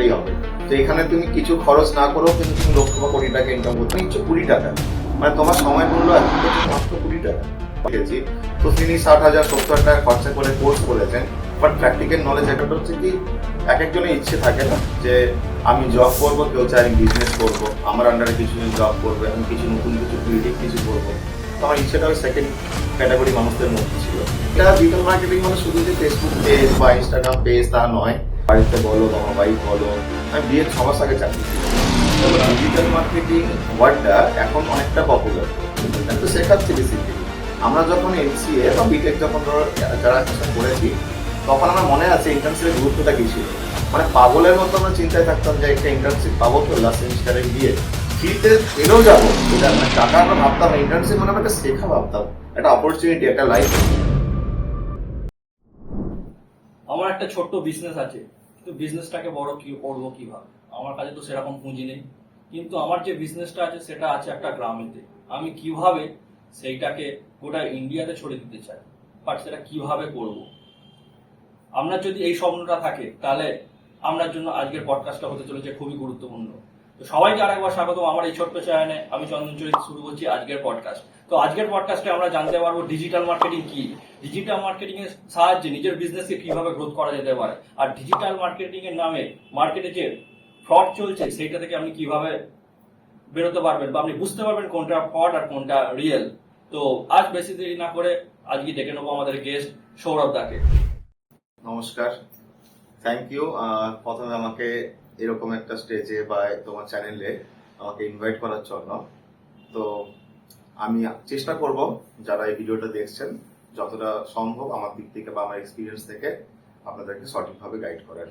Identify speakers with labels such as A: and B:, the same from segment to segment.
A: থাকলেই হবে। তো এখানে তুমি কিছু খরচ না করেও কিন্তু তুমি লক্ষ বা কোটি টাকা ইনকাম করতে নিচ্ছ 20 টাকা, মানে তোমার সময় মূল্য এখন হচ্ছে মাত্র 20 টাকা। দেখেছি তো তিনি 60,000 70,000 টাকা খরচা করে কোর্স করেছেন, বাট প্র্যাকটিক্যাল নলেজ একটা হচ্ছে কি এক একজনের ইচ্ছে থাকে না যে আমি জব করবো, কেউ চাই আমি বিজনেস করবো, আমার আন্ডারে কিছু জব করবে, আমি কিছু নতুন কিছু ক্রিয়েটিভ কিছু করবো। তো আমার ইচ্ছেটা ওই সেকেন্ড ক্যাটাগরি মানুষদের মধ্যে ছিল। এটা ডিজিটাল মার্কেটিং মানে শুধু যে ফেসবুক পেজ বা ইনস্টাগ্রাম পেজ তা নয়। বাড়িতে বলো, তোমার ওয়াইফ বলো, আমি বিয়ের 6 মাস আগে চাকরি ছিল। ডিজিটাল মার্কেটিং ওয়ার্ডটা এখন অনেকটা পপুলার, তো শেখাচ্ছে বেসিক্যালি। আমরা যখন এমসিএ বা বিটেক যখন যারা করেছি, তখন আমার মনে আছে ইন্টার্নশিপের গুরুত্বটা কি ছিল। মানে পাগলের মতো আমরা চিন্তায় থাকতাম যে একটা ইন্টার্নশিপ পাবো তো লাস্ট সেমিস্টারে গিয়ে ফ্রিতে পেলেও যাবো, এটা মানে টাকা আমরা ভাবতাম না। ইন্টার্নশিপ মানে একটা শেখা ভাবতাম, একটা অপরচুনিটি, একটা লাইফ।
B: আমার একটা ছোট্ট বিজনেস আছে, কিন্তু বিজনেসটাকে বড় কি করবো কিভাবে? আমার কাছে তো সেরকম পুঁজি নেই, কিন্তু আমার যে বিজনেসটা আছে সেটা আছে একটা গ্রামেতে। আমি কিভাবে সেইটাকে গোটা ইন্ডিয়াতে ছড়িয়ে দিতে চাই, বাট সেটা কিভাবে করব? আপনার যদি এই স্বপ্নটা থাকে তাহলে আপনার জন্য আজকের পডকাস্টটা হতে চলেছে খুবই গুরুত্বপূর্ণ। তো সবাইকে আরেকবার স্বাগতম আমার এই ছোট্ট চ্যানেলে। আমি চন্দন চরিত শুরু করছি আজকের পডকাস্ট। তো আজকের পডকাস্টে আমরা জানতে পারবো ডিজিটাল মার্কেটিং কি, ডিজিটাল মার্কেটিং এর সাহায্যে নিজের বিজনেসকে কিভাবে গ্রোথ করা যেতে পারে, আর ডিজিটাল মার্কেটিং এর নামে মার্কেটে যে ফ্রড চলছে সেইটা থেকে আপনি কিভাবে বেরোতে পারবেন বা আপনি বুঝতে পারবেন কোনটা ফ্রড আর কোনটা রিয়েল। তো আজ বেশি দেরি না করে আজকে ডেকে নেবো আমাদের গেস্ট সৌরভ দাকে।
A: নমস্কার, থ্যাংক ইউ প্রথমে আমাকে এরকম একটা স্টেজে বা তোমার চ্যানেলে আমাকে ইনভাইট করার জন্য। তো আমি চেষ্টা করব যারা এই ভিডিওটা দেখছেন যতটা সম্ভব আমার দিক থেকে বা আমার এক্সপিরিয়েন্স থেকে আপনাদেরকে সঠিকভাবে গাইড করার।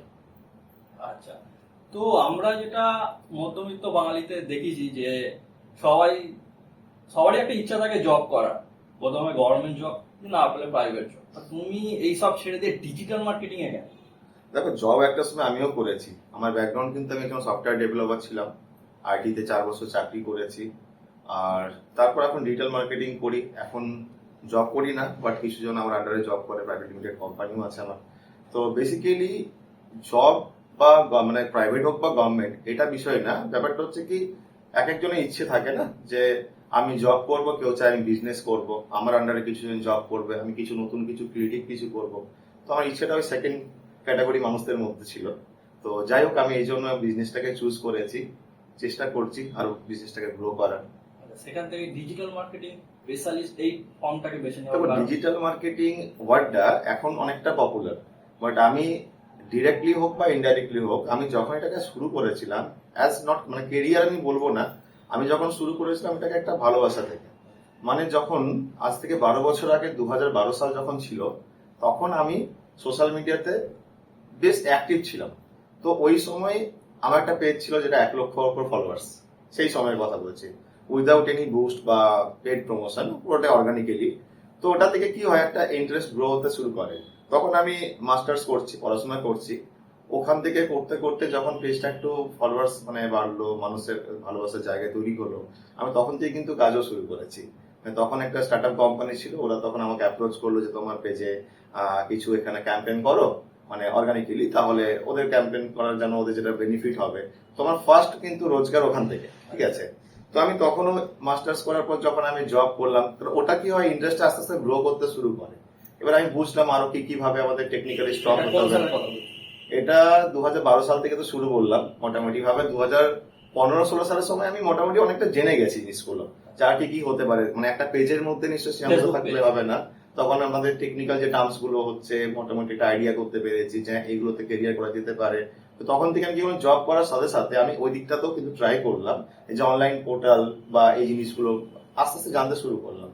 B: আচ্ছা, তো আমরা যেটা মধ্যবিত্ত বাঙালিতে দেখেছি যে সবারই একটা ইচ্ছা থাকে জব করার, প্রথমে গভর্নমেন্ট জব না পেলে প্রাইভেট জব। তুমি এইসব ছেড়ে দিয়ে ডিজিটাল মার্কেটিং এ গেলে?
A: দেখো, জব একটা সময় আমিও করেছি। আমার ব্যাকগ্রাউন্ড কিন্তু আমি একজন সফটওয়্যার ডেভেলপার ছিলাম, আইটিতে 4 বছর চাকরি করেছি। আর তারপর এখন ডিজিটাল মার্কেটিং করি। এখন জব করি না, বাট কিছুজন আমার আন্ডারে জব করে, প্রাইভেট লিমিটেড কোম্পানিও আছে আমার। তো বেসিক্যালি জব বা মানে প্রাইভেট হোক বা গভর্নমেন্ট এটা বিষয় না, ব্যাপারটা হচ্ছে কি এক একজনের ইচ্ছে থাকে না যে আমি জব করব, কেউ চাই আমি বিজনেস করব, আমার আন্ডারে কিছুজন জব করবে, আমি কিছু নতুন কিছু ক্রিয়েটিভ কিছু করব। তো আমার ইচ্ছেটা ওই সেকেন্ড ক্যাটাগরি মানুষদের মধ্যে ছিল। তো যাই হোক, আমি এই জন্য বিজনেসটাকে চুজ করেছি, চেষ্টা করছি আরো বিজনেসটাকে গ্রো করার।
B: সেখান থেকে ডিজিটাল মার্কেটিং স্পেশালিস্ট এই ফর্মটাকে বেছে নেওয়া।
A: ডিজিটাল মার্কেটিং ওয়ার্ডটা এখন অনেকটা পপুলার, বাট আমি ডিরেক্টলি হোক বা ইনডাইরেক্টলি হোক, আমি যখন এটাকে শুরু করেছিলাম অ্যাজ নট মানে কেরিয়ার আমি বলবো না, আমি যখন শুরু করেছিলাম এটাকে একটা ভালোবাসা থেকে। মানে যখন আজ থেকে 12 বছর আগে 2012 সাল যখন ছিল, তখন আমি সোশ্যাল মিডিয়াতে বেশ অ্যাক্টিভ ছিলাম। তো ওই সময় আমার একটা পেজ ছিল যেটা 1 লক্ষ উপর ফলোয়ার্স, সেই সময়ের কথা বলছি, উইদাউট এনি বুস্ট বা পেড প্রমোশন, পুরোটা অর্গানিক্যালি। তো ওটা থেকে কি হয়, একটা ইন্টারেস্ট গ্রো হতে শুরু করে। তখন আমি মাস্টার্স করছি, পড়াশোনা করছি। ওখান থেকে করতে করতে যখন পেজটা একটু ফলোয়ার্স মানে বাড়লো, মানুষের ভালোবাসার জায়গায় তৈরি হলো, আমি তখন থেকে কিন্তু কাজও শুরু করেছি। তখন একটা স্টার্ট আপ কোম্পানি ছিল, ওরা তখন আমাকে অ্যাপ্রোচ করলো যে তোমার পেজে কিছু এখানে ক্যাম্পেইন করো, মানে অর্গানিক্যালি, তাহলে ওদের ক্যাম্পেইন করার জন্য ওদের যেটা বেনিফিট হবে, তোমার ফার্স্ট কিন্তু রোজগার ওখান থেকে, ঠিক আছে। তো আমি তখনও মাস্টার্স করার পর যখন আমি জব করলাম, ওটা কি হয়, ইন্টারেস্ট আস্তে আস্তে গ্রো করতে শুরু করে। এবার আমি বুঝলাম আরো কি কিভাবে আমাদের টেকনিক্যালি স্ট্রং হতে হবে। এটা 2012 সাল থেকে তো শুরু করলাম মোটামুটি ভাবে। 2015-16 সালের সময় আমি মোটামুটি অনেকটা জেনে গেছি জিনিসগুলো, যা কি কি হতে পারে। মানে একটা পেজের মধ্যে নিশ্চয়ই সীমাবদ্ধ থাকলে হবে না, তখন আমাদের টেকনিক্যাল যে টার্মস গুলো হচ্ছে মোটামুটি একটা আইডিয়া করতে পেরেছি যে এগুলোতে কেরিয়ার করা যেতে পারে। তো তখন থেকে আমি যখন জব করার সাথে সাথে আমি ওই দিকটাতেও কিন্তু ট্রাই করলাম, এই যে অনলাইন পোর্টাল বা এই জিনিসগুলো আস্তে আস্তে জানতে শুরু করলাম।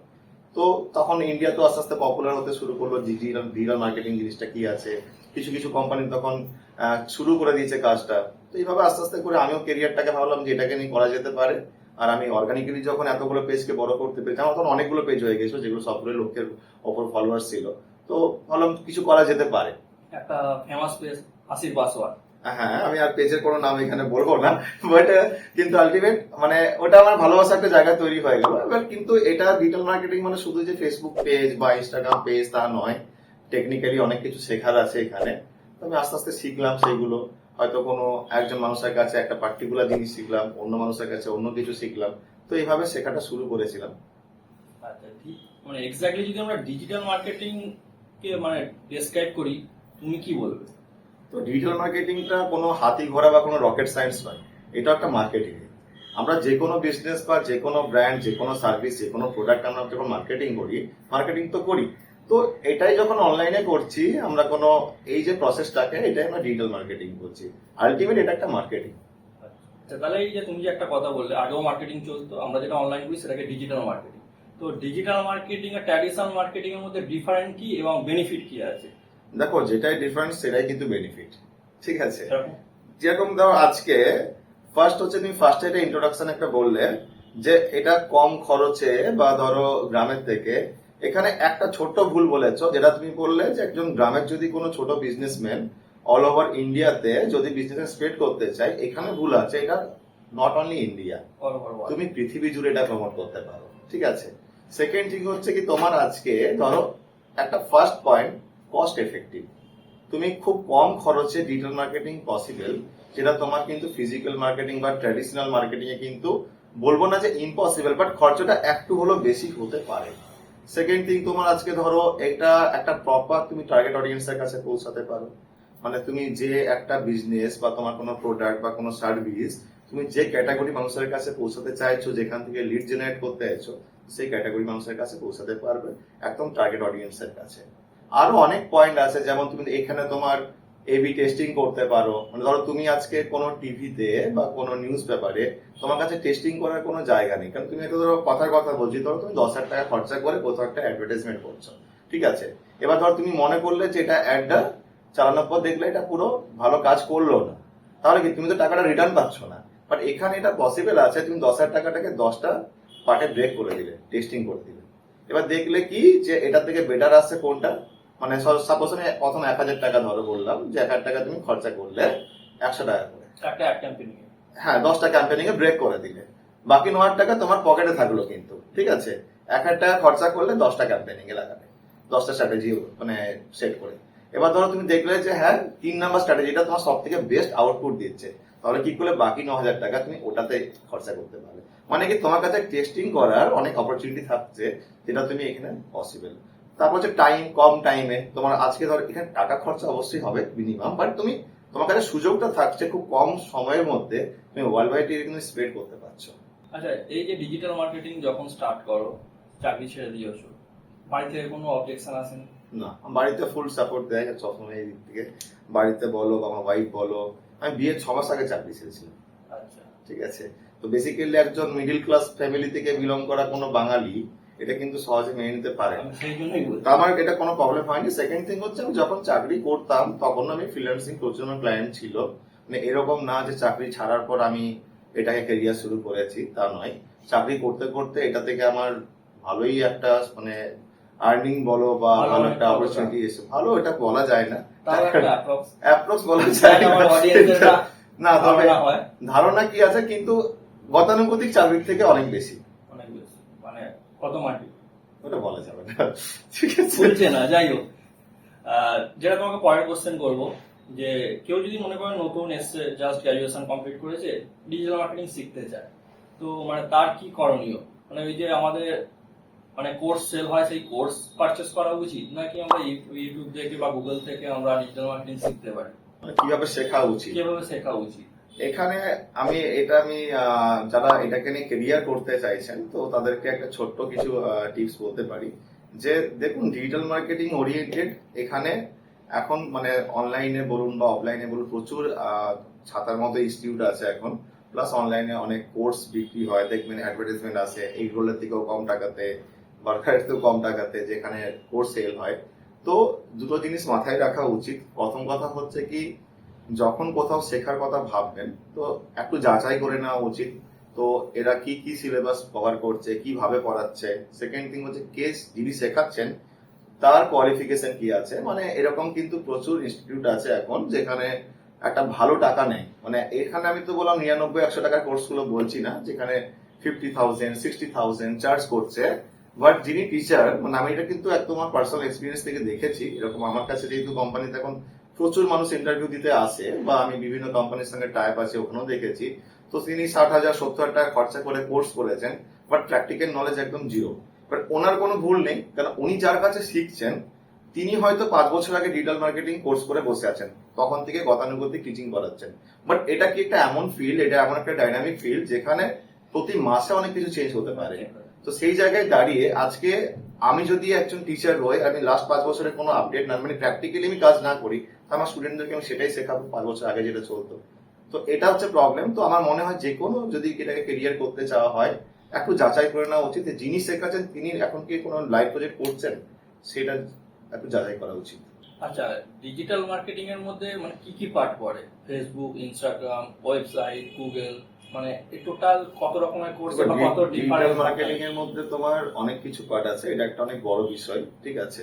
A: তো তখন ইন্ডিয়া তো আস্তে আস্তে পপুলার হতে শুরু করলো, ডিজিটাল মার্কেটিং জিনিসটা কি আছে। কিছু কিছু কোম্পানি তখন শুরু করে দিয়েছে কাজটা। তো এইভাবে আস্তে আস্তে করে আমিও কেরিয়ারটাকে ভাবলাম যে এটাকে নিয়ে করা যেতে পারে। আর আমি অর্গানিক্যালি যখন এতগুলো পেজকে বড় করতে পেরেছি, আমার তখন অনেকগুলো পেজ হয়ে গেছিল যেগুলো সবগুলো লক্ষের ওপর ফলোয়ার্স ছিল। তো ভাবলাম কিছু করা যেতে পারে।
B: একটা ফেমাস পেজ হাসির পাসওয়ার্ড।
A: হ্যাঁ, আমি আর পেজের কোনো নাম এখানে বলবো না, বাট কিন্তু আলটিমেট মানে ওটা আমার ভালোবাসা একটা জায়গা তৈরি হয়ে গেল। এবার কিন্তু এটা ডিজিটাল মার্কেটিং মানে শুধু যে ফেসবুক পেজ বা ইনস্টাগ্রাম পেজ তা নয়, টেকনিক্যালি অনেক কিছু শেখার আছে এখানে। তো আমি আস্তে আস্তে শিখলাম সেগুলো। হয়তো কোনো একজন মানুষের কাছে একটা পার্টিকুলার জিনিস শিখলাম, অন্য মানুষের কাছে অন্য কিছু শিখলাম, তো এইভাবে শেখাটা শুরু করেছিলাম।
B: আচ্ছা, ঠিক মানে এক্স্যাক্টলি যদি আমরা ডিজিটাল মার্কেটিং কে মানে ডেসক্রাইব করি, তুমি কি বলবে?
A: তো ডিজিটাল মার্কেটিংটা কোনো হাতি ঘোড়া বা কোনো রকেট সায়েন্স নয়, এটা একটা মার্কেটিং। আমরা যে কোনো বিজনেস বা যে কোনো ব্র্যান্ড, যে কোনো সার্ভিস, যে কোনো প্রোডাক্ট আমরা যখন মার্কেটিং করি, মার্কেটিং তো করি, তো এটাই যখন অনলাইনে করছি আমরা কোনো এই যে প্রসেসটাকে, এটাই আমরা ডিজিটাল মার্কেটিং করছি। আলটিমেট এটা একটা মার্কেটিং।
B: আচ্ছা, তাহলে এই যে তুমি যে একটা কথা বললে, আগেও মার্কেটিং চলতো, আমরা যেটা অনলাইন করি সেটাকে ডিজিটাল মার্কেটিং। তো ডিজিটাল মার্কেটিং আর ট্র্যাডিশনাল মার্কেটিং এর মধ্যে ডিফারেন্ট কি এবং বেনিফিট কি আছে?
A: দেখো, যেটাই ডিফারেন্স সেটাই কিন্তু বেনিফিট, ঠিক আছে?
B: সেরকম?
A: যেরকম ধরো আজকে ফার্স্ট হচ্ছে, তুমি ফার্স্ট এটা ইন্ট্রোডাকশন একটা বললে যে এটা কম খরচে বা ধরো গ্রামের থেকে, এখানে একটা ছোট্ট ভুল বলেছো, যেটা তুমি বললে যে একজন গ্রামের যদি কোনো ছোট বিজনেসম্যান অল ওভার ইন্ডিয়াতে যদি বিজনেস স্প্রেড করতে চায়, এখানে ভুল আছে। এটা নট অনলি ইন্ডিয়া, তুমি পৃথিবী জুড়ে এটা প্রমোট করতে পারো, ঠিক আছে? সেকেন্ড থিং হচ্ছে কি, তোমার আজকে ধরো একটা ফার্স্ট পয়েন্ট, কস্ট এফেক্টিভ। তুমি খুব কম খরচে ডিজিটাল মার্কেটিং পসিবল, যেটা তোমার কিন্তু ফিজিক্যাল মার্কেটিং বা ট্র্যাডিশনাল মার্কেটিং এ কিন্তু বলবো না যে ইম্পসিবল, বাট খরচটা একটু হলো বেশি হতে পারে। সেকেন্ড থিং, তোমার আজকে ধরো এটা একটা প্রপার তুমি টার্গেট অডিয়েন্সের কাছে পৌঁছাতে পারো। মানে তুমি যে একটা বিজনেস বা তোমার কোনো প্রোডাক্ট বা কোনো সার্ভিস, তুমি যে ক্যাটাগরি মানুষের কাছে পৌঁছাতে চাইছো, যেখান থেকে লিড জেনারেট করতে চাইছো, সেই ক্যাটাগরি মানুষের কাছে পৌঁছাতে পারবে একদম টার্গেট অডিয়েন্সের কাছে। আরো অনেক পয়েন্ট আছে, যেমন তুমি এখানে তোমার এবি টেস্টিং করতে পারো। মানে ধরো তুমি আজকে কোনো টিভিতে বা কোনো নিউজ পেপারে তোমার কাছে টেস্টিং করার কোনো জায়গা নেই, কারণ তুমি একটা ধরো কথার কথা বলছি, ধরো তুমি 10,000 টাকা খরচা করে কোথাও একটা অ্যাডভার্টাইজমেন্ট করছো, ঠিক আছে? এবার ধরো তুমি মনে করলে যে এটা অ্যাডটা চালানোর পর দেখলে এটা পুরো ভালো কাজ করলো না, তাহলে কি তুমি তো টাকাটা রিটার্ন পাচ্ছ না। বাট এখানে এটা পসিবল আছে, তুমি 10,000 টাকাটাকে 10টা পার্টে ব্রেক করে দিলে, টেস্টিং করে দিলে, এবার দেখলে কি যে এটা থেকে বেটার আসছে কোনটা। মানে সাপোজ আমি প্রথম 1,000 টাকা ধরো বললাম যে 1,000 টাকা তুমি খরচা করলে 100 টাকা করে,
B: একটা অ্যাড ক্যাম্পেইন।
A: হ্যাঁ 10টা ক্যাম্পেনিং এ ব্রেক করে দিলে, বাকি 9,000 টাকা তোমার পকেটে থাকলো কিন্তু, ঠিক আছে? 1,000 টাকা খরচা করলে 10টা ক্যাম্পেনিং এ লাগাবে, 10টা স্ট্র্যাটেজি মানে সেট করে। এবার ধরো তুমি দেখলে যে হ্যাঁ 3 নাম্বার স্ট্র্যাটেজিটা তোমার সব থেকে বেস্ট আউটপুট দিচ্ছে, তাহলে কি করলে বাকি 9,000 টাকা তুমি ওটাতে খরচা করতে পারবে। মানে কি তোমার কাছে টেস্টিং করার অনেক অপরচুনিটি থাকছে, যেটা তুমি এখানে পসিবল। তারপর হচ্ছে টাইম, কম টাইমে তোমার আজকে ধরো এখানে টাকা খরচা অবশ্যই হবে মিনিমাম, বাট তুমি তোমার কাছে সুযোগটা থাকছে খুব কম সময়ের মধ্যে তুমি ওয়ার্ল্ড ওয়াইড কিন্তু স্প্রেড করতে পারছো।
B: আচ্ছা, এই যে ডিজিটাল মার্কেটিং যখন স্টার্ট করো, চাকরি ছেড়ে দিয়েছো, বাড়ি থেকে কোনো অবজেকশন আসেনি?
A: না, বাড়িতে ফুল সাপোর্ট দেয় সবসময় এই দিক থেকে। বাড়িতে বলো বা আমার ওয়াইফ বলো, আমি বিয়ের 6 মাস আগে চাকরি ছেড়েছিলাম,
B: আচ্ছা,
A: ঠিক আছে? তো বেসিক্যালি একজন মিডিল ক্লাস ফ্যামিলি থেকে বিলং করা কোনো বাঙালি এটা কিন্তু সহজে মেনে নিতে পারে না।
B: আমি সেই জন্যই বলছি।
A: তো আমার এটা কোনো প্রবলেম হয়নি। সেকেন্ড থিং হচ্ছে, আমি যখন চাকরি করতাম তখন আমি ফ্রিল্যান্সিং প্রচুর আমার ক্লায়েন্ট ছিল। মানে এরকম না যে চাকরি ছাড়ার পর আমি এটাকে ক্যারিয়ার শুরু করেছি, তা নয়। চাকরি করতে করতে এটা থেকে আমার ভালোই একটা মানে আর্নিং বলো বা
B: ভালো
A: ভালো
B: একটা
A: একটা অপরচুনিটি এসে, ভালো এটা বলা যায় না,
B: তাও একটা approx
A: অ্যাপ্রক্স বলা যায় না।
B: আমার audience-এরা
A: না, তবে
B: ধারণা হয়
A: ধারণা কি আছে, কিন্তু গতানুগতিক চাকরির থেকে অনেক বেশি,
B: অনেক বেশি। মানে কত মাটি
A: ওটা বলা যাবে না, ঠিক আছে?
B: বলছে না, যাই হোক। যেটা তোমাকে পরের কোশ্চেন করবো, যে কেউ যদি মনে করেন নতুন এসছে, জাস্ট গ্রাজুয়েশন কমপ্লিট করেছে, ডিজিটাল মার্কেটিং শিখতে চায়, তো মানে তার কি করণীয়? মানে ওই যে আমাদের মানে কোর্স সেল হয়, সেই কোর্স পারচেস করা উচিত, নাকি আমরা ইউটিউব থেকে বা গুগল থেকে আমরা ডিজিটাল মার্কেটিং শিখতে পারি?
A: মানে কিভাবে শেখা উচিত,
B: কিভাবে শেখা উচিত?
A: এখানে আমি যারা এটাকে নিয়ে কেরিয়ার করতে চাইছেন, তো তাদেরকে একটা ছোট্ট কিছু টিপস বলতে পারি। যে দেখুন, ডিজিটাল মার্কেটিং ওরিয়েন্টেড এখানে এখন মানে অনলাইনে বলুন বা অফলাইনে বলুন, প্রচুর ছাতার মতো ইনস্টিটিউট আছে এখন। প্লাস অনলাইনে অনেক কোর্স বিক্রি হয়, দেখবেন অ্যাডভার্টাইজমেন্ট আছে এইগুলোর থেকেও কম টাকাতে, বার্কারের থেকেও কম টাকাতে, যেখানে কোর্স সেল হয়। তো দুটো জিনিস মাথায় রাখা উচিত। প্রথম কথা হচ্ছে কি, যখন কোথাও শেখার কথা ভাববেন তো একটু যাচাই করে নেওয়া উচিত, তো এরা কি কি সিলেবাস কভার করছে, কিভাবে পড়াচ্ছে। সেকেন্ড থিং হচ্ছে, যিনি শেখাচ্ছেন তার কোয়ালিফিকেশন কি আছে। মানে এরকম কিন্তু প্রচুর ইনস্টিটিউট আছে এখন যেখানে একটা ভালো টাকা নেয়। মানে এখানে আমি তো বললাম 99-100 টাকার কোর্স গুলো বলছি না, যেখানে 50,000 60,000 চার্জ করছে। বাট যিনি টিচার, মানে আমি এটা কিন্তু একদম আমার পার্সোনাল এক্সপিরিয়েন্স থেকে দেখেছি, এরকম আমার কাছে যেহেতু কোম্পানিতে এখন প্রচুর মানুষ ইন্টারভিউ দিতে আসে, বা আমি বিভিন্ন কোম্পানির সঙ্গে টাইপ আছে ওখানেও দেখেছি। তো তিনি 60,000 70,000 টাকা খরচা করে কোর্স করেছেন, বাট প্র্যাকটিক্যাল নলেজ একদম জিরো। বাট ওনার কোনো ভুল নেই, কারণ উনি যার কাছে শিখছেন তিনি হয়তো 5 বছর আগে ডিজিটাল মার্কেটিং কোর্স করে বসে আছেন, তখন থেকে গতানুগতিক টিচিং করাচ্ছেন। বাট এটা কি একটা এমন ফিল্ড, এটা এমন একটা ডাইনামিক ফিল্ড যেখানে প্রতি মাসে অনেক কিছু চেঞ্জ হতে পারে। তো সেই জায়গায় দাঁড়িয়ে আজকে আমি যদি একজন টিচার হই, আমি লাস্ট 5 বছরের কোনো আপডেট না, মানে প্র্যাকটিক্যালি আমি কাজ না করি, আমার স্টুডেন্টদেরকে আমি সেটাই শেখাবো 5 বছর আগে যেটা চলতো। তো এটা হচ্ছে প্রবলেম। তো আমার মনে হয় যে কোনো যদি এটাকে কেরিয়ার করতে চাওয়া হয়, একটু যাচাই করে নেওয়া উচিত যে যিনি শেখাচ্ছেন তিনি এখন কি কোনো লাইভ প্রজেক্ট করছেন, সেটা একটু যাচাই করা উচিত।
B: আচ্ছা, ডিজিটাল মার্কেটিং এর মধ্যে মানে কি কি পার্ট পড়ে? ফেসবুক, ইনস্টাগ্রাম, ওয়েবসাইট, গুগল, মানে টোটাল কত রকমের কোর্স বা কত
A: ডিজিটাল
B: ডিফারেন্ট
A: মার্কেটিং এর মধ্যে তোমার অনেক কিছু পার্ট আছে, এটা একটা অনেক বড় বিষয়, ঠিক আছে।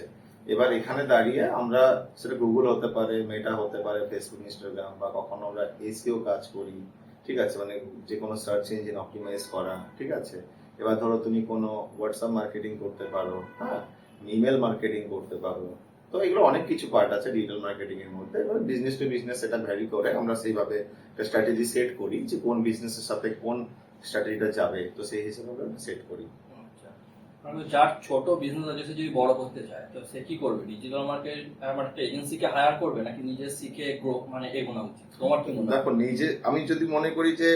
A: এবার এখানে দাঁড়িয়ে আমরা সেটা গুগল হতে পারে, মেটা হতে পারে, ফেসবুক, ইনস্টাগ্রাম, বা কখনো আমরা এসইও কাজ করি, ঠিক আছে, মানে যে কোনো সার্চ ইঞ্জিন অপটিমাইজ করা, ঠিক আছে। এবার ধরো তুমি কোনো হোয়াটসঅ্যাপ মার্কেটিং করতে পারো, হ্যাঁ, ইমেল মার্কেটিং করতে পারো। তো এগুলো অনেক কিছু পার্ট আছে ডিজিটাল মার্কেটিং এর মধ্যে। এবার বিজনেস টু বিজনেস সেটা ভ্যারি করে, আমরা সেইভাবে স্ট্র্যাটেজি সেট করি যে কোন বিজনেসের সাথে কোন স্ট্র্যাটেজিটা যাবে, তো সেই হিসেবে আমরা সেট করি।
B: আচ্ছা, মানে যার ছোট বিজনেস আছে সে যদি বড় করতে চায় তো সে কি করবে? ডিজিটাল মার্কেট মানে একটা এজেন্সিকে হায়ার করবে নাকি নিজে শিখে গ্রো মানে এগোনো উচিত? তোমার কি মনে হয়?
A: দেখো, নিজে আমি যদি মনে করি যে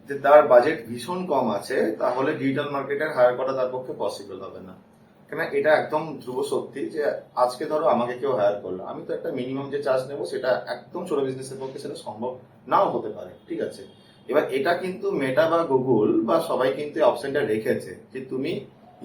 A: যে তার বাজেট ভীষণ কম আছে, তাহলে ডিজিটাল মার্কেটার হায়ার করা তার পক্ষে পসিবল হবে না। কেন, এটা একদম ধ্রুব সত্যি যে আজকে ধরো আমাকে কেউ হায়ার করলো, আমি তো একটা মিনিমাম যে চার্জ নেবো সেটা একদম ছোট বিজনেসের পক্ষে সেটা সম্ভব নাও হতে পারে, ঠিক আছে। এবার এটা কিন্তু মেটা বা গুগল বা সবাই কিন্তু অপশনটা রেখেছে যে তুমি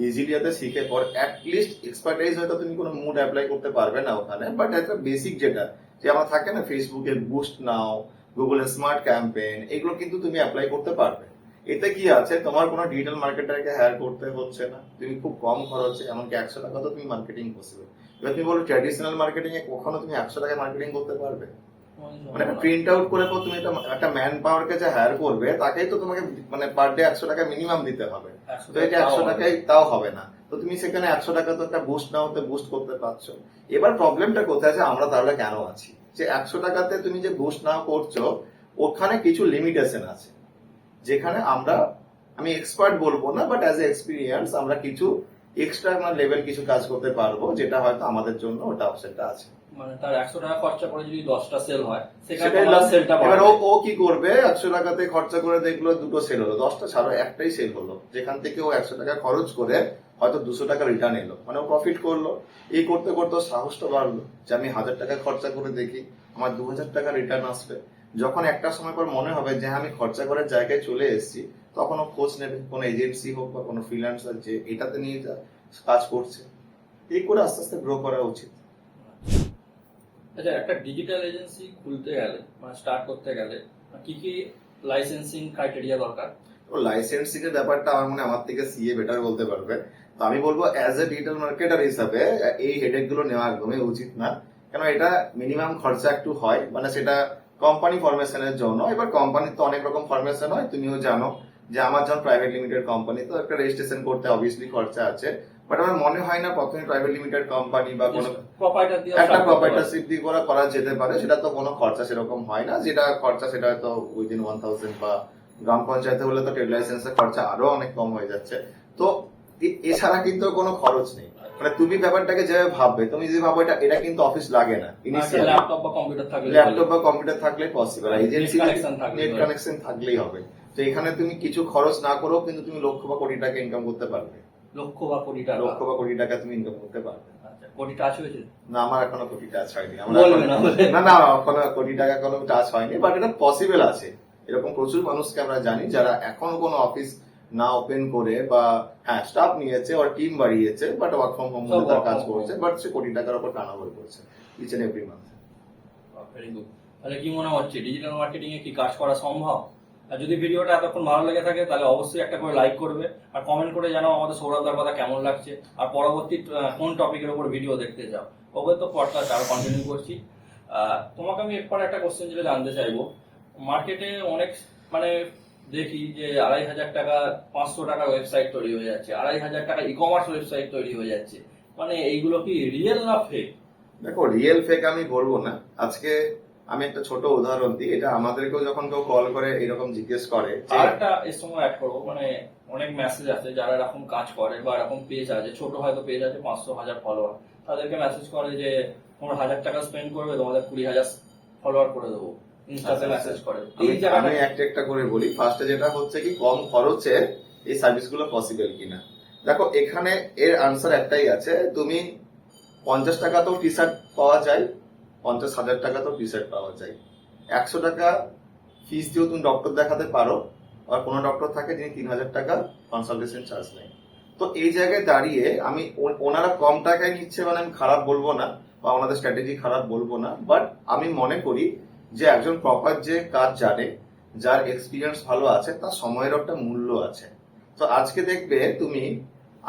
A: ইজিলি যাতে শিখে পর অ্যাটলিস্ট এক্সপার্টাইজ হয়তো তুমি কোনো মুড অ্যাপ্লাই করতে পারবে না ওখানে, বাট একটা বেসিক যেটা যে আমার থাকে না ফেসবুকে বুস্ট নাও, গুগলের স্মার্ট ক্যাম্পেইন, এগুলো কিন্তু তুমি অ্যাপ্লাই করতে পারবে। এতে কি আছে, তোমার কোনো ডিজিটাল মার্কেটারকে হায়ার করতে হচ্ছে না, তুমি খুব কম খরচে, এমনকি 100 টাকা তো তুমি মার্কেটিং পসিবল। এবার তুমি বলো ট্র্যাডিশনাল মার্কেটিং এ কখনো তুমি 100 টাকায় মার্কেটিং করতে পারবে? মানে একটা প্রিন্ট আউট করে পর তুমি একটা ম্যান পাওয়ারকে যে হায়ার করবে তাকেই তো তোমাকে মানে পার ডে 100 টাকা মিনিমাম দিতে হবে। তো এটা 100 টাকায় তাও হবে না, তো তুমি সেখানে 100 টাকা তো একটা বুস্ট না হতে বুস্ট করতে পারছো। এবার প্রবলেমটা কোথায় আছে, আমরা তাহলে কেন আছি যে 100 টাকাতে তুমি যে বুস্ট নাও করছো, ওখানে কিছু লিমিটেশন আছে যেখানে আমরা, আমি এক্সপার্ট বলবো না, বাট অ্যাজ এ এক্সপিরিয়েন্স আমরা কিছু এক্সট্রা লেভেল কিছু কাজ করতে পারবো, যেটা হয়তো আমাদের জন্য ওটা অপশনটা আছে।
B: মানে তার 100 টাকা খরচা করে যদি 10টা সেল হয় সেখানে
A: সেটাই
B: তোমার সেলটা
A: এবার
B: বাড়বে।
A: ও কি করবে, 100 টাকাতে খরচা করে দেখলো দুটো সেল হলো, 10টা ছাড়ো একটাই সেল হলো, যেখান থেকে ও 100 টাকা খরচ করে হয়তো 200 টাকা রিটার্ন এলো, মানে ও প্রফিট করলো। এই করতে করতে ওর সাহসটা বাড়লো যে আমি 1000 টাকা খরচা করে দেখি আমার 2000 টাকা রিটার্ন আসবে। যখন একটা সময় পর মনে হবে যে আমি খরচা করার জায়গায় চলে এসেছি, তখন ও খোঁজ নেবে কোনো এজেন্সি হোক বা কোনো ফ্রিল্যান্সার যে এটাতে নিয়ে কাজ করছে। এই করে আস্তে আস্তে গ্রো করা উচিত।
B: আচ্ছা, একটা ডিজিটাল এজেন্সি খুলতে গেলে মানে স্টার্ট করতে গেলে কি কি লাইসেন্সিং ক্রাইটেরিয়া দরকার?
A: তো লাইসেন্সিং এর ব্যাপারটা আমার মনে হয় আমার থেকে সিএ বেটার বলতে পারবে। তো আমি বলবো অ্যাজ এ ডিজিটাল মার্কেটার হিসাবে এই হেডেক গুলো নেওয়া একদমই উচিত না, কেন এটা মিনিমাম খরচা একটু হয়, মানে সেটা কোম্পানি ফরমেশনের জন্য। এবার কোম্পানির তো অনেক রকম ফরমেশন হয়, তুমিও জানো যে আমার যখন প্রাইভেট লিমিটেড কোম্পানি, তো একটা রেজিস্ট্রেশন করতে অবভিয়াসলি খরচা আছে। বাট আমার মনে হয় না প্রথমে প্রাইভেট লিমিটেড কোম্পানি বা কোনো
B: প্রপার্টার দিয়ে
A: একটা প্রপার্টারশিপ দিয়ে করা যেতে পারে, সেটা তো কোনো খরচা সেরকম হয় না। যেটা খরচা সেটা হয়তো উইদিন 1000, বা গ্রাম পঞ্চায়েতে হলে তো ট্রেড লাইসেন্সের খরচা আরো অনেক কম হয়ে যাচ্ছে। তো এছাড়া কিন্তু কোনো খরচ নেই, মানে তুমি ব্যাপারটাকে যেভাবে ভাববে, তুমি যদি ভাবো এটা এটা কিন্তু অফিস লাগে না,
B: ল্যাপটপ বা কম্পিউটার থাকলে
A: ল্যাপটপ বা কম্পিউটার থাকলে পসিবল, এজেন্সি নেট
B: থাকলে
A: কানেকশন থাকলেই হবে। তো এখানে তুমি কিছু খরচ না করেও কিন্তু তুমি লক্ষ বা কোটি টাকা ইনকাম করতে পারবে।
B: লক্ষ বা কোটি টাকা?
A: লক্ষ বা কোটি টাকা তুমি ইনকাম করতে পারবে।
B: আচ্ছা, কোটি টাচ হয়েছে?
A: না, আমার এখনো কোটি টাচ হয়নি।
B: বলবে না?
A: না না, এখনো কোটি টাকা কোনো টাচ হয়নি, বাট এটা পসিবল আছে। এরকম প্রচুর মানুষকে আমরা জানি যারা এখনো কোনো অফিস না ওপেন করে, বা হ্যাঁ স্টাফ নিয়েছে ওর টিম বাড়িয়েছে, বাট ওয়ার্ক ফ্রম হোম তার কাজ করছে, বাট সে কোটি টাকার উপর টার্নওভার করছে each and every month.
B: Very good. তাহলে কি মনে হচ্ছে ডিজিটাল মার্কেটিং এ কি কাজ করা সম্ভব? আর যদি ভিডিওটা এতক্ষণ ভালো লেগে থাকে তাহলে অবশ্যই একটা করে লাইক করবে, আর কমেন্ট করে জানাও আমাদের সৌরভদার কথা কেমন লাগছে, আর পরবর্তী কোন টপিকের উপর ভিডিও দেখতে চাও। ওকে, তো পডকাস্ট আরো কন্টিনিউ করছি। তোমাকে আমি এরপর একটা কোশ্চেন যেটা জানতে চাইবো, মার্কেটে অনেক মানে দেখি যে 2500 টাকা 500 টাকা ওয়েবসাইট তৈরি হয়ে যাচ্ছে, 2500 টাকা ই কমার্স ওয়েবসাইট তৈরি হয়ে যাচ্ছে, মানে এইগুলো কি রিয়েল না ফেক?
A: দেখো রিয়েল ফেক আমি বলবো না। আজকে আমি একটা ছোট উদাহরণ দিই, এটা আমাদেরকেও যখন কেউ কল করে এরকম জিজ্ঞেস করে যে
B: আর একটা এর সঙ্গে অ্যাড করবো, মানে অনেক মেসেজ আছে যারা এরকম কাজ করে বা এরকম পেজ আছে, ছোট হয়তো পেজ আছে 500,000 ফলোয়ার, তাদেরকে মেসেজ করে যে তোমরা 1,000 টাকা স্পেন্ড করবে তোমাদের 20,000 ফলোয়ার করে দেবো, ইনস্টাতে মেসেজ করে। এই
A: আমি
B: জায়গাটা
A: একটা একটা করে বলি। ফার্স্টে যেটা হচ্ছে কি কম খরচে এই সার্ভিসগুলো পসিবল কিনা। দেখো এখানে এর আনসার একটাই আছে, তুমি 50 টাকাতেও টি শার্ট পাওয়া যায়, 50,000 টাকাতেও টি শার্ট পাওয়া যায়। 100 টাকা ফিস দিয়েও তুমি ডক্টর দেখাতে পারো, আর কোনো ডক্টর থাকে যিনি 3,000 টাকা কনসালটেশন চার্জ নেয়। তো এই জায়গায় দাঁড়িয়ে আমি ওনারা কম টাকায় নিচ্ছে মানে আমি খারাপ বলবো না, বা ওনাদের স্ট্র্যাটেজি খারাপ বলবো না, বাট আমি মনে করি যে একজন প্রপার যে কাজ জানে, যার এক্সপিরিয়েন্স ভালো আছে, তার সময়ের একটা মূল্য আছে। তো আজকে দেখবে তুমি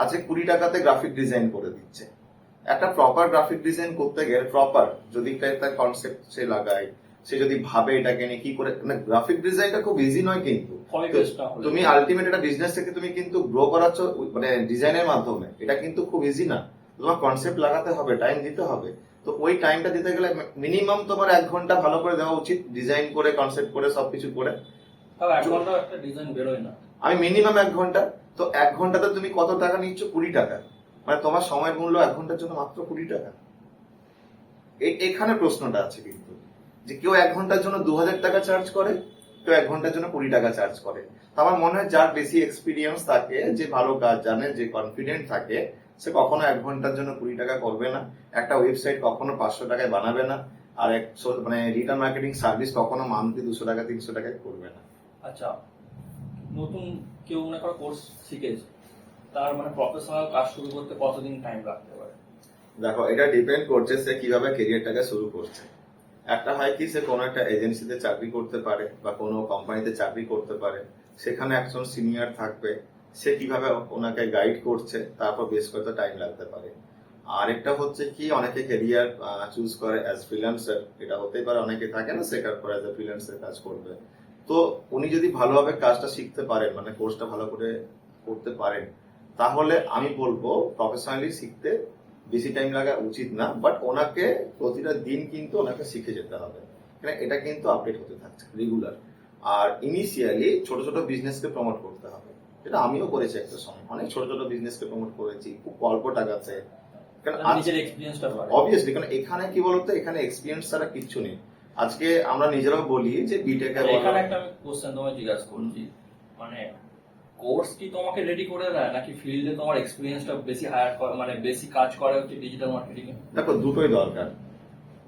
A: আজকে 20 টাকাতে গ্রাফিক ডিজাইন করে দিচ্ছে। একটা প্রপার গ্রাফিক ডিজাইন করতে গেলে প্রপার যদি তার কনসেপ্ট সে লাগায়, সে যদি ভাবে এটাকে নিয়ে কি করে, মানে গ্রাফিক ডিজাইনটা খুব ইজি নয় কিন্তু। তুমি আলটিমেট একটা বিজনেস থেকে তুমি কিন্তু গ্রো করাচ্ছ মানে ডিজাইনের মাধ্যমে, এটা কিন্তু খুব ইজি না। তোমার কনসেপ্ট লাগাতে হবে, টাইম দিতে হবে। তো ওই টাইমটা দিতে গেলে মিনিমাম তোমার 1 ঘন্টা ভালো করে দেওয়া উচিত, ডিজাইন করে কনসেপ্ট করে সবকিছু করে।
B: তাও 1 ঘন্টা একটা ডিজাইন বেরোয় না।
A: আমি মিনিমাম 1 ঘন্টা। তো 1 ঘন্টাতে তুমি কত টাকা নিচ্ছ? 20 টাকা। মানে তোমার সময়ের মূল্য 1 ঘন্টার জন্য মাত্র 20 টাকা। এখানে প্রশ্নটা আছে কিন্তু, যে কেউ 1 ঘন্টার জন্য 2,000 টাকা চার্জ করে, কেউ 1 ঘন্টার জন্য 20 টাকা চার্জ করে। তো আমার মনে হয় যার বেশি এক্সপিরিয়েন্স থাকে, যে ভালো কাজ জানে, যে কনফিডেন্ট থাকে, সে কখনো 1 ঘন্টার জন্য 20 টাকা করবে না। একটা ওয়েবসাইট কখনো 500 টাকায় বানাবে না। আর মানে রিটার্ন মার্কেটিং সার্ভিস কখনো মান্থলি 200 টাকা 300 টাকায় করবে না।
B: আচ্ছা, নতুন কেউ মনে করো কোর্স শিখেছে, তার মানে প্রফেশনাল কাজ শুরু করতে কতদিন টাইম লাগতে পারে?
A: দেখো এটা ডিপেন্ড করছে সে কিভাবে কেরিয়ারটাকে শুরু করছে। একটা হয় কি, সে কোনো একটা এজেন্সিতে চাকরি করতে পারে বা কোনো কোম্পানিতে চাকরি করতে পারে, সেখানে একজন সিনিয়র থাকবে, সে কিভাবে ওনাকে গাইড করছে, তারপর বেশ কয়েকটা টাইম লাগতে পারে। আর একটা হচ্ছে কি, অনেকে কেরিয়ার চুজ করে অ্যাজ ফ্রিল্যান্সার, এটা হতেই পারে, অনেকে থাকে না শেখার পর অ্যাজ এ ফ্রিল্যান্সার কাজ করবে। তো উনি যদি ভালোভাবে কাজটা শিখতে পারেন, মানে কোর্সটা ভালো করে করতে পারেন, তাহলে আমি বলবো প্রফেশনালি শিখতে বেশি টাইম লাগা উচিত না, বাট ওনাকে প্রতিটা দিন কিন্তু ওনাকে শিখে যেতে হবে। এটা কিন্তু আপডেট হতে থাকছে রেগুলার। আর ইনিশিয়ালি ছোট ছোট বিজনেসকে প্রমোট করতে হবে, যেটা আমিও করেছি একটা সময়, অনেক ছোট ছোট বিজনেসকে প্রমোট করেছি খুব অল্প টাকাতে।
B: নিজের এক্সপেরিয়েন্সটা বাড়ে।
A: অবভিয়াসলি, কারণ এখানে কি বলতো, এখানে এক্সপিরিয়েন্স ছাড়া কিচ্ছু নেই। আজকে আমরা নিজেরাও বলি যে বিটেকে,
B: এখানে একটা আমি কোশ্চেন তোমায় জিজ্ঞাসা করছি, মানে কোর্স কি তোমাকে রেডি করে দেয়, নাকি ফিল্ডে তোমার এক্সপিরিয়েন্সটা বেশি হায়ার করে, মানে বেশি কাজ করে হচ্ছে ডিজিটাল মার্কেটিং এ?
A: দেখো দুটোই দরকার।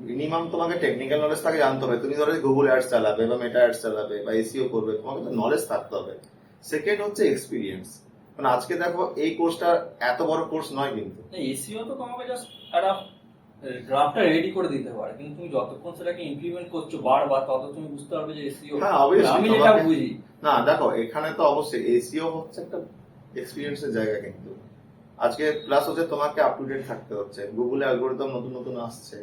A: মিনিমাম তোমাকে টেকনিক্যাল নলেজ তাকে জানতে হবে। তুমি ধরো গুগল অ্যাডস চালাবে বা মেটা অ্যাডস চালাবে বা এসইও করবে, তোমাকে তো নলেজ থাকতে হবে। সেকেন্ড হচ্ছে এক্সপিরিয়েন্স। মানে আজকে দেখো এই কোর্সটা এত বড় কোর্স নয় কিন্তু।
B: এসইও তো তোমাকে জাস্ট একটা ড্রাফটটা রেডি করে দিতে পারে, কিন্তু তুমি যতক্ষণ সেটাকে ইমপ্লিমেন্ট করছো বারবার, তত তুমি বুঝতে পারবে যে এসইও।
A: হ্যাঁ অবভিয়াসলি,
B: আমি যেটা বুঝি
A: না দেখো এখানে তো অবশ্যই এসইও হচ্ছে একটা এক্সপিরিয়েন্সের জায়গা কিন্তু। আজকে প্লাস হচ্ছে তোমাকে আপ টু ডেট থাকতে হচ্ছে, গুগলে অ্যালগোরিদম নতুন নতুন আসছে,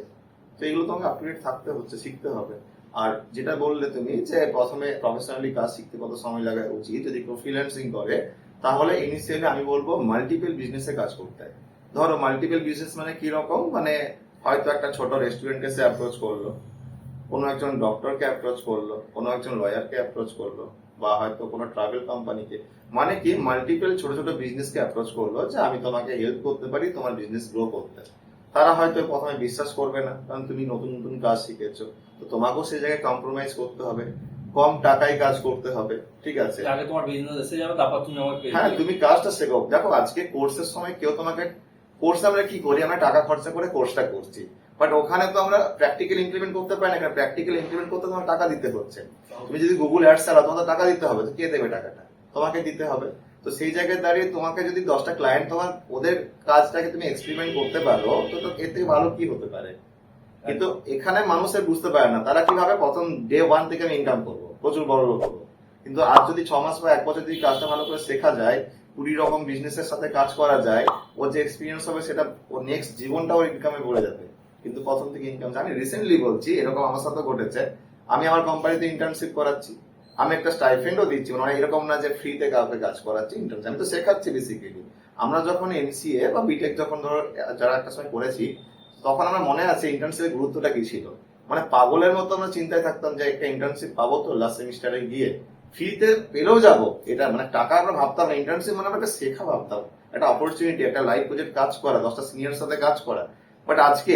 A: তো এগুলো তোমাকে আপ টু ডেট থাকতে হচ্ছে, শিখতে হবে। আর যেটা বললে তুমি যে প্রথমে প্রফেশনালি কাজ শিখতে কত সময় লাগা উচিত, যদি কেউ ফ্রিল্যান্সিং করে, তাহলে ইনিশিয়ালি আমি বলবো মাল্টিপল বিজনেসে কাজ করতে। ধরো মাল্টিপল বিজনেস মানে কি রকম, মানে হয়তো একটা ছোট রেস্টুরেন্টকে সে অ্যাপ্রোচ করলো, কোনো একজন ডক্টরকে অ্যাপ্রোচ করলো, কোনো একজন লয়ারকে অ্যাপ্রোচ করলো, বা হয়তো কোনো ট্রাভেল কোম্পানিকে, মানে কি মাল্টিপল ছোট ছোট বিজনেসকে অ্যাপ্রোচ করলো যে আমি তোমাকে হেল্প করতে পারি তোমার বিজনেস গ্রো করতে। তারা হয়তো প্রথমে বিশ্বাস করবে না, কারণ তুমি নতুন নতুন কাজ শিখেছো। তো তোমাকেও সেই জায়গায় কম্প্রোমাইজ করতে হবে, কম টাকায় কাজ করতে হবে, ঠিক আছে?
B: আগে তোমার বিজনেস এসে যাবে, তারপর তুমি আমাকে
A: হ্যাঁ তুমি কাজটা শেখো। দেখো আজকে কোর্সের সময় কেউ তোমাকে, কোর্স আমরা কি করি, আমরা টাকা খরচা করে কোর্সটা করছি, বাট ওখানে তো আমরা প্র্যাকটিক্যাল ইমপ্লিমেন্ট করতে পারি না। কারণ প্র্যাকটিক্যাল ইমপ্লিমেন্ট করতে তোমার টাকা দিতে হচ্ছে। তুমি যদি গুগল অ্যাডস চালাও, তোমাকে টাকা দিতে হবে, তো কে দেবে টাকাটা? তোমাকে দিতে হবে। তো সেই জায়গায় দাঁড়িয়ে তোমাকে যদি 10টা ক্লায়েন্ট তোমার ওদের কাজটাকে তুমি এক্সপেরিমেন্ট করতে পারো, তো এর থেকে ভালো কি হতে পারে? কিন্তু এখানে মানুষের বুঝতে পারে না, তারা কিভাবে প্রথম ডে 1 থেকে আমি ইনকাম করবো, প্রচুর বড় লোক হবো। কিন্তু আজ যদি 6 মাস বা 1 বছর যদি কাজটা ভালো করে শেখা যায়, 20 রকম বিজনেসের সাথে কাজ করা যায়, ওর যে এক্সপিরিয়েন্স হবে সেটা ওর নেক্সট জীবনটা ওর ইনকামে ভরে যাবে। কিন্তু প্রথম থেকে ইনকাম, আমি রিসেন্টলি বলছি, এরকম আমার সাথে ঘটেছে। আমি আমার কোম্পানিতে ইন্টার্নশিপ করাচ্ছি, আমি একটা স্টাইফেন্ডও দিচ্ছি, মানে এরকম না যে ফ্রিতে কাউকে কাজ করাচ্ছি, ইন্টার্নশিপ আমি তো শেখাচ্ছি বেসিক্যালি। আমরা যখন এমসিএ বা বিটেক যখন ধরো যারা একটা সময় করেছি, তখন আমার মনে আছে ইন্টার্নশিপের গুরুত্বটা কি ছিল। মানে পাগলের মতো আমরা চিন্তায় থাকতাম যে একটা ইন্টার্নশিপ পাবো তো লাস্ট সেমিস্টারে গিয়ে ফ্রিতে পেলেও যাবো, এটা মানে টাকা আমরা ভাবতাম না। ইন্টার্নশিপ মানে আমরা একটা শেখা ভাবতাম, একটা অপরচুনিটি, একটা লাইফ প্রজেক্ট কাজ করা, 10টা সিনিয়র সাথে কাজ করা। বাট আজকে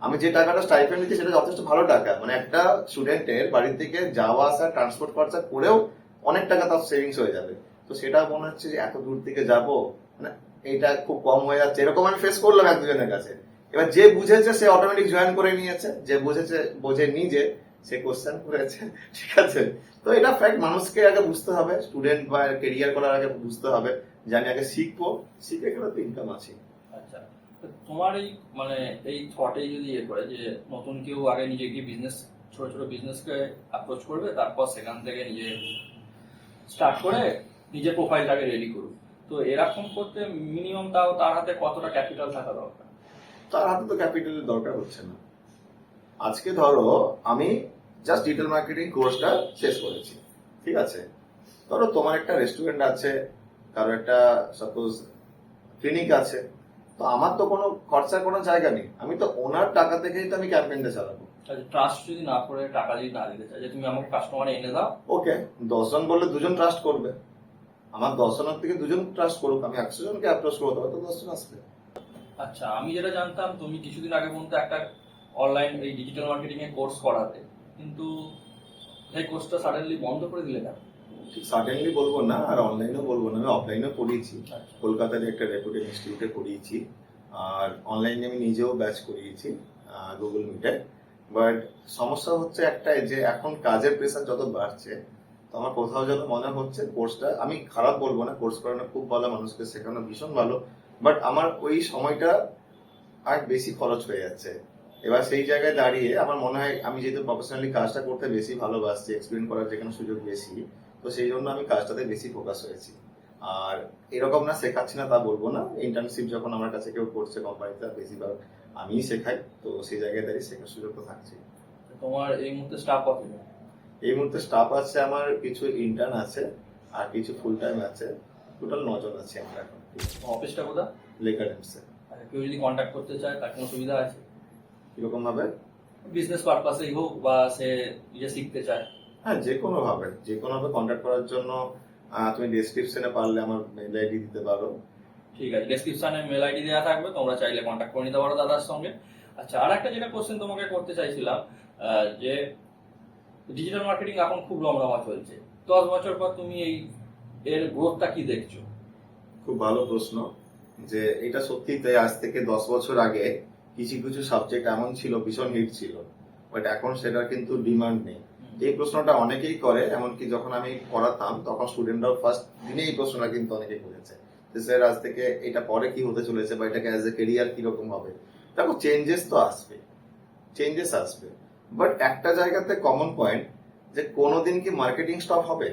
A: আমি যে টাকাটা স্টাইপেন্ড নিচ্ছি সেটা যথেষ্ট ভালো টাকা। মানে একটা স্টুডেন্টের বাড়ির থেকে যাওয়া আসা ট্রান্সপোর্ট খরচা করেও অনেক টাকা তার সেভিংস হয়ে যাবে। তো সেটা মনে হচ্ছে যে এত দূর থেকে যাব, মানে এটা খুব কম হয়ে যাচ্ছে, এরকম আমি ফেস করলাম এক দুজনের কাছে। এবার যে বুঝেছে সে অটোমেটিক জয়েন করে নিয়েছে, যে বুঝেছে বোঝে নিজে সে কোশ্চেন করেছে, ঠিক আছে। তো এটা ফ্যাক্ট, মানুষকে আগে বুঝতে হবে, স্টুডেন্ট বা কেরিয়ার করার আগে বুঝতে হবে যে আমি আগে শিখবো, শিখে গেলে তো ইনকাম আছে।
B: আচ্ছা, তো তোমার এই মানে এই থটে যদি করে যে নতুন কেউ আগে নিজে গিয়ে বিজনেস, ছোট ছোট বিজনেসকে অ্যাপ্রোচ করবে, তারপর সেখান থেকে নিজে স্টার্ট করে নিজের প্রোফাইলটাকে রেডি করুক, তো এরকম করতে মিনিমাম তাও তার হাতে কতটা ক্যাপিটাল থাকা দরকার?
A: তার হাতে তো ক্যাপিটালের দরকার হচ্ছে না। আজকে ধরো আমি জাস্ট ডিজিটাল মার্কেটিং কোর্সটা শেষ করেছি, ঠিক আছে। ধরো তোমার একটা রেস্টুরেন্ট আছে, কারো একটা সাপোজ ক্লিনিক আছে, তো আমার তো কোনো খরচার কোনো জায়গা নেই, আমি তো ওনার টাকা থেকেই তো আমি ক্যাম্পেইনটা চালাবো।
B: ট্রাস্ট যদি না করে, টাকা যদি না দিতে চায়, যে তুমি আমাকে কাস্টমার এনে দাও,
A: ওকে, 10 জন বললে 2 জন ট্রাস্ট করবে, আমার 10 জনের থেকে 2 জন ট্রাস্ট করুক, আমি 100 জনকে অ্যাপ্রোচ করবো, তবে তো 10 জন আসবে।
B: আচ্ছা, আমি যেটা জানতাম তুমি কিছুদিন আগে পর্যন্ত একটা অনলাইন এই ডিজিটাল মার্কেটিং এর কোর্স করাতে, কিন্তু এই কোর্সটা সাডেনলি বন্ধ করে দিলে কেন?
A: ঠিক সাডেনলি বলবো না, আর অনলাইনেও বলবো না, আমি অফলাইনেও পড়িয়েছি,
B: আচ্ছা।
A: কলকাতার একটা রেপুটেড ইনস্টিটিউটে পড়িয়েছি, আর অনলাইনে আমি নিজেও ব্যাচ করিয়েছি গুগল মিটে। বাট সমস্যা হচ্ছে একটাই, যে এখন কাজের প্রেশার যত বাড়ছে, তো আমার কোথাও যেন মনে হচ্ছে কোর্সটা, আমি খারাপ বলবো না, কোর্স করানো খুব ভালো, মানুষকে শেখানো ভীষণ ভালো, বাট আমার ওই সময়টা আর বেশি খরচ হয়ে যাচ্ছে। এবার সেই জায়গায় দাঁড়িয়ে আমার মনে হয়, আমি যেহেতু প্রফেশনালি কাজটা করতে বেশি ভালোবাসছি, এক্সপ্লেন করার যেখানে সুযোগ বেশি, তো সেই জন্য আমি কাজটাতে বেশি ফোকাস হয়েছি। আর এরকম না শেখাচ্ছি না তা বলবো না, ইন্টার্নশিপ যখন আমার কাছে কেউ করছে কোম্পানিতে, বেশিরভাগ আমিই শেখাই, তো সেই জায়গায় দাঁড়িয়ে শেখার সুযোগ তো থাকছে।
B: তোমার এই মুহূর্তে স্টাফ কতজন?
A: এই মুহূর্তে স্টাফ আছে আমার, কিছু ইন্টার্ন আছে আর কিছু ফুল টাইম আছে, টোটাল 9 জন আছে আমরা এখন।
B: অফিসটা কোথায়?
A: লেক গার্ডেন্সে।
B: আচ্ছা, কেউ যদি কন্ট্যাক্ট করতে চায় তার কোনো সুবিধা আছে?
A: কিরকম ভাবে?
B: বিজনেস পারপাসেই হোক বা সে নিজে শিখতে চায়?
A: হ্যাঁ, যে কোনো ভাবে কন্ট্যাক্ট করার জন্য তুমি ডেসক্রিপশনে পারলে আমার মেল আইডি দিতে পারো।
B: ঠিক আছে, ডেসক্রিপশনে মেল আইডি দেওয়া থাকবে, তোমরা চাইলে কন্ট্যাক্ট করে নিতে পারো দাদার সঙ্গে। আচ্ছা, আর একটা যেটা কোশ্চেন তোমাকে করতে চাইছিলাম, যে ডিজিটাল মার্কেটিং এখন খুব রমরমা চলছে, 10 বছর পর তুমি এই এর গ্রোথটা কি দেখছো?
A: খুব ভালো প্রশ্ন। যে এটা সত্যি তাই, আজ থেকে 10 বছর আগে কিছু কিছু সাবজেক্ট এমন ছিল ভীষণ হিট ছিল, বাট এখন সেটার কিন্তু ডিমান্ড নেই। এই প্রশ্নটা অনেকেই করে, এমনকি যখন আমি পড়াতাম তখন স্টুডেন্টরাও ফার্স্ট দিনে এই প্রশ্নটা কিন্তু অনেকেই করেছে, যে স্যার আজ থেকে এটা পরে কি হতে চলেছে, বা এটাকে অ্যাজ এ কেরিয়ার কিরকম হবে। দেখো, চেঞ্জেস তো আসবে, চেঞ্জেস আসবে, বাট একটা জায়গাতে কমন পয়েন্ট, যে কোনোদিন কি মার্কেটিং স্টপ হবে?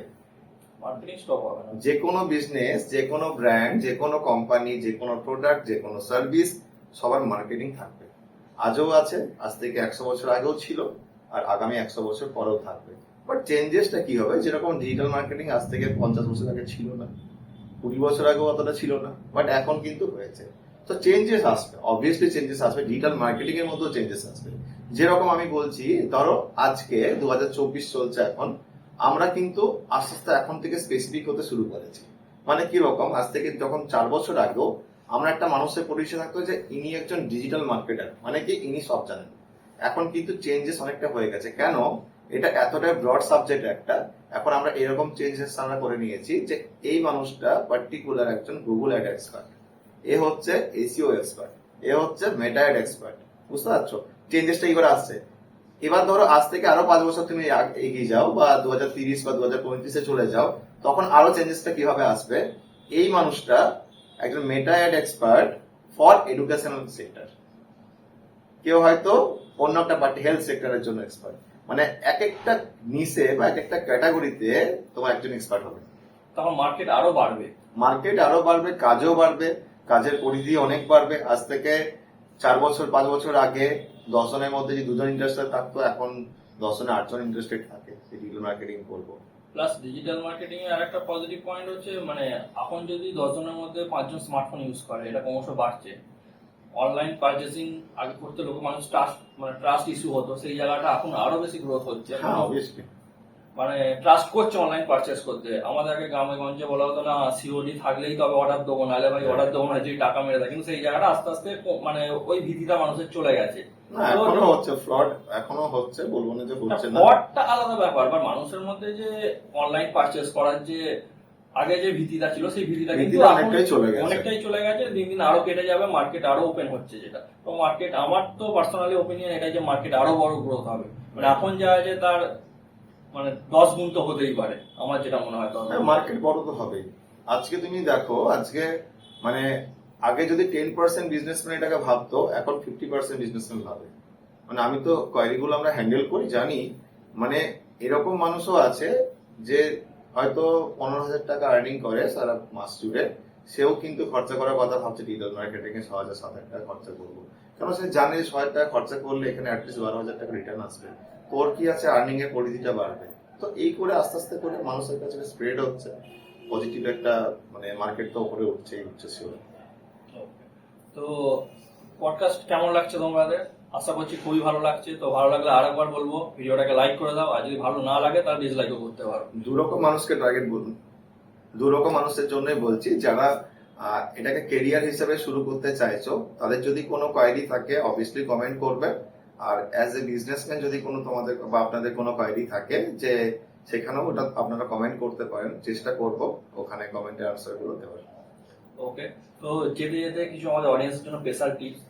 B: মার্কেটিং স্টপ হবে না।
A: যে কোনো বিজনেস, যে কোনো ব্র্যান্ড, যে কোনো কোম্পানি, যে কোনো প্রোডাক্ট, যে কোনো সার্ভিস, সবার মার্কেটিং থাকবে। আজও আছে, আজ থেকে 100 বছর আগেও ছিল, আর আগামী 100 বছর পরেও থাকবে। বাট চেঞ্জেসটা কি হবে? যেরকম ডিজিটাল মার্কেটিং আজ থেকে 50 বছর আগে ছিল না, 20 বছর আগেও অতটা ছিল না, বাট এখন কিন্তু হয়েছে। তো চেঞ্জেস আসবে, অবভিয়াসলি চেঞ্জেস আসবে, ডিজিটাল মার্কেটিং এর মধ্যেও চেঞ্জেস আসবে। যেরকম আমি বলছি, ধরো আজকে 2024 চলছে এখন, আমরা কিন্তু আস্তে আস্তে এখন থেকে স্পেসিফিক হতে শুরু করেছি। মানে কি রকম, আজ থেকে যখন 4 বছর আগেও আমরা একটা মানুষের পরিচয় থাকতো যে ইনি একজন ডিজিটাল মার্কেটার, মানে কি ইনি সব জানেন। এখন কিন্তু চেঞ্জেস অনেকটা হয়ে গেছে। কেন? এটা এতটাই ব্রড সাবজেক্ট একটা, এখন আমরা এরকম চেঞ্জেস আমরা করে নিয়েছি যে এই মানুষটা পার্টিকুলার একজন গুগল অ্যাড এক্সপার্ট, এ হচ্ছে এসইও এক্সপার্ট, এ হচ্ছে মেটা অ্যাড এক্সপার্ট। বুঝতে পারছো চেঞ্জেসটা কি করে আসছে? এবার ধরো আজ থেকে আরো 5 বছর তুমি এগিয়ে যাও, বা 2030 বা 2035-এ চলে যাও, তখন আরো চেঞ্জেসটা কিভাবে আসবে? এই মানুষটা একজন Meta ad expert for educational sector, কেউ হয়তো অন্য একটা পার্টি হেলথ সেক্টরের জন্য এক্সপার্ট, মানে এক একটা নিশে বা এক একটা ক্যাটাগরিতে তোমার একজন এক্সপার্ট হবে।
B: তখন মার্কেট আরো বাড়বে।
A: মার্কেট আরো বাড়বে, কাজও বাড়বে, কাজের পরিধি অনেক বাড়বে। আজ থেকে 4 বছর 5 বছর আগে 10 জনের মধ্যে যে 2 জন ইন্টারেস্টেড থাকতো, এখন 10 জনে 8 জন ইন্টারেস্টেড থাকে ডিজিটাল মার্কেটিং করবো।
B: প্লাস ডিজিটাল মার্কেটিং এর আরেকটা পজিটিভ পয়েন্ট হচ্ছে, মানে এখন যদি 10 জনের মধ্যে 5 জন স্মার্টফোন ইউজ করে, এটা ক্রমশ বাড়ছে, অনলাইন পারচেসিং আগে করতে মানুষ ট্রাস্ট ইস্যু হতো, সেই জায়গাটা এখন আরো বেশি গ্রোথ হচ্ছে।
A: হ্যাঁ অবভিয়াসলি।
B: মানে ট্রাস্ট করছে অনলাইন পারচেস করতে। আমাদের আগে গ্রামে গঞ্জে বলা হতো না সিওডি থাকলেই তবে অর্ডার দেবো, নাহলে ভাই অর্ডার দেবো না, যে টাকা মেরে দেয়। কিন্তু সেই জায়গাটা আস্তে আস্তে মানে ওই ভীতিটা মানুষের চলে গেছে।
A: না এখনো হচ্ছে ফ্রড, এখনো হচ্ছে, বলবো না যে হচ্ছে না।
B: ফ্রডটা আলাদা ব্যাপার, বা মানুষের মধ্যে যে অনলাইন পারচেস করার যে আগে যে ভীতিটা ছিল, সেই ভীতিটা কিন্তু
A: অনেকটাই চলে গেছে।
B: অনেকটাই চলে গেছে। দিন দিন আরো কেটে যাবে, মার্কেট আরো ওপেন হচ্ছে। যেটা তো মার্কেট, আমার তো পার্সোনালি ওপিনিয়ন এটাই যে মার্কেট আরো বড় গ্রোথ হবে। মানে এখন যা আছে তার মানে 10 গুণ তো হতেই পারে, আমার যেটা মনে হয়।
A: মার্কেট বড় তো হবেই। আজকে তুমি দেখো, আজকে মানে আগে যদি 10% বিজনেসম্যান এটাকে ভাবতো, এখন 50% বিজনেসম্যান ভাবে। মানে আমি তো কোয়ারিগুলো আমরা হ্যান্ডেল করি, জানি মানে এরকম মানুষও আছে যে হয়তো 15,000 টাকা আর্নিং করে সারা মাস জুড়ে, সেও কিন্তু খরচা করার কথা ভাবছে ডিজিটাল মার্কেটিং এ 6,000-7,000 টাকা খরচা করবো। কারণ সে জানে 6,000 টাকা খরচা করলে এখানে অ্যাটলিস্ট 12,000 টাকা রিটার্ন আসবে। তোর কি আছে, আর্নিং এর পরিধিটা বাড়বে। তো এই করে আস্তে আস্তে করে মানুষের কাছে স্প্রেড হচ্ছে, পজিটিভ একটা মানে মার্কেট তো উপরে উঠছেই উঠছে শিওর।
B: তো পডকাস্ট কেমন লাগছে তোমাদের? আশা করছি খুবই ভালো লাগছে। তো ভালো লাগলে আরেকবার বলবো, ভিডিওটাকে লাইক করে দাও, আর যদি ভালো না লাগে তাহলে ডিসলাইকও করতে পারো।
A: দুরকম মানুষকে টার্গেট বলুন, দুরকম মানুষের জন্যই বলছি। যারা এটাকে কেরিয়ার হিসেবে শুরু করতে চাইছো, তাদের যদি কোনো কোয়ারি থাকে অবভিয়াসলি কমেন্ট করবে। আর অ্যাজ এ বিজনেসম্যান যদি কোনো তোমাদের বা আপনাদের কোনো কোয়ারি থাকে, যে সেখানেও ওটা আপনারা কমেন্ট করতে পারেন, চেষ্টা করব ওখানে কমেন্টের আনসার গুলো দেওয়ার।
B: ওকে, তো যেতে যেতে কিছু আমাদের অডিয়েন্সের জন্য স্পেশাল টিপস।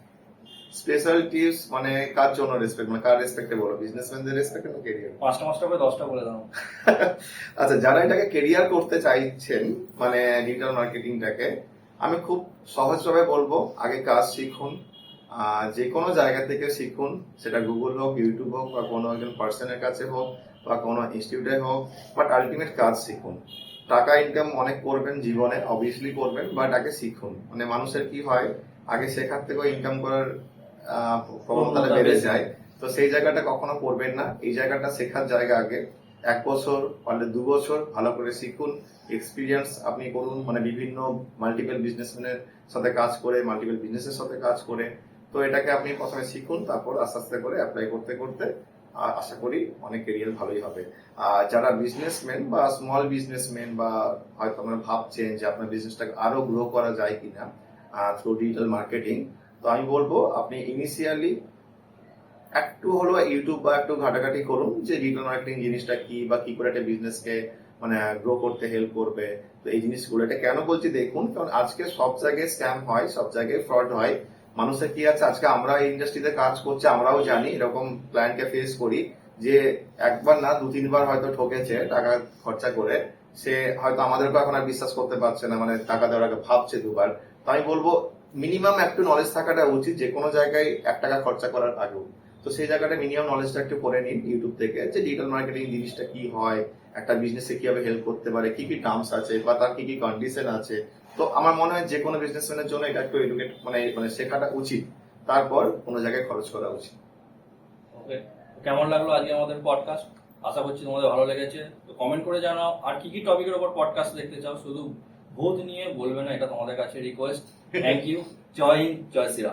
A: স্পেশাল টিপস মানে কার জন্য রেসপেক্ট, মানে কার রেসপেক্টে বলো, বিজনেসম্যানদের রেসপেক্টে না কেরিয়ার?
B: 5টা করে 10টা বলে দাও।
A: আচ্ছা, যারা এটাকে কেরিয়ার করতে চাইছেন মানে ডিজিটাল মার্কেটিংটাকে, আমি খুব সহজভাবে বলবো আগে কাজ শিখুন। যে কোনো জায়গা থেকে শিখুন, সেটা গুগল হোক, ইউটিউব হোক, বা কোনো একজন পার্সনের কাছে হোক, বা কোনো ইনস্টিটিউটে হোক, বাট আলটিমেট কাজ শিখুন। টাকা ইনকাম অনেক করবেন জীবনে, অবভিয়াসলি করবেন, বাট আগে শিখুন। মানে মানুষের কি হয়, আগে শেখার থেকেও ইনকাম করার প্রবণতাটা বেড়ে যায়। তো সেই জায়গাটা কখনো করবেন না। এই জায়গাটা শেখার জায়গা, আগে 1 বছর পারলে 2 বছর ভালো করে শিখুন, এক্সপিরিয়েন্স আপনি করুন। মানে বিভিন্ন মাল্টিপল বিজনেসম্যানের সাথে কাজ করে, মাল্টিপল বিজনেসের সাথে কাজ করে। তো এটাকে আপনি প্রথমে শিখুন, তারপর আস্তে আস্তে করে অ্যাপ্লাই করতে করতে আশা করি অনেক কেরিয়ার ভালোই হবে। আর যারা বিজনেসম্যান বা স্মল বিজনেসম্যান, বা হয়তো আপনারা ভাবছেন যে আপনার বিজনেসটাকে আরো গ্রো করা যায় কিনা থ্রু ডিজিটাল মার্কেটিং, তো আমি বলবো আপনি ইনিশিয়ালি একটু হলো ইউটিউব বা একটু ঘাটাঘাটি করুন, যে ডিজিটাল মার্কেটিং জিনিসটা কি, বা কি করে একটা বিজনেসকে মানে গ্রো করতে হেল্প করবে। তো এই জিনিসগুলো, এটা কেন বলছি দেখুন, কারণ আজকে সব জায়গায় স্ক্যাম হয়, সব জায়গায় ফ্রড হয়। মানুষের কি আছে, আজকে আমরা এই ইন্ডাস্ট্রিতে কাজ করছি, আমরাও জানি, এরকম ক্লায়েন্টকে ফেস করি যে একবার না 2-3 বার হয়তো ঠকেছে টাকা খরচা করে। সে হয়তো আমাদেরকে এখন আর বিশ্বাস করতে পারছে না, মানে টাকা দেওয়ার আগে ভাবছে 2 বার। তো আমি বলবো মিনিমাম একটু নলেজ থাকাটা উচিত যে কোনো জায়গায় 1 টাকা খরচা করার আগেও। তো সেই জায়গাটা মিনিমাম নলেজটা একটু করে নিন ইউটিউব থেকে, যে ডিজিটাল মার্কেটিং জিনিসটা কি হয়, একটা বিজনেসে কিভাবে হেল্প করতে পারে, কি কি টার্মস আছে, বা তার কি কি কন্ডিশন আছে। তো আমার মনে হয় যে কোনো বিজনেসম্যানের জন্য এটা একটু এডুকেট মানে মানে শেখাটা উচিত, তারপর কোনো জায়গায় খরচ করা উচিত।
B: ওকে, কেমন লাগলো আজকে আমাদের পডকাস্ট? আশা করছি তোমাদের ভালো লেগেছে। তো কমেন্ট করে জানাও আর কি কি টপিকের উপর পডকাস্ট দেখতে চাও। শুধু ভূত নিয়ে বলবে না, এটা তোমাদের কাছে request. Thank you. Jai Hind, Jai Shriram.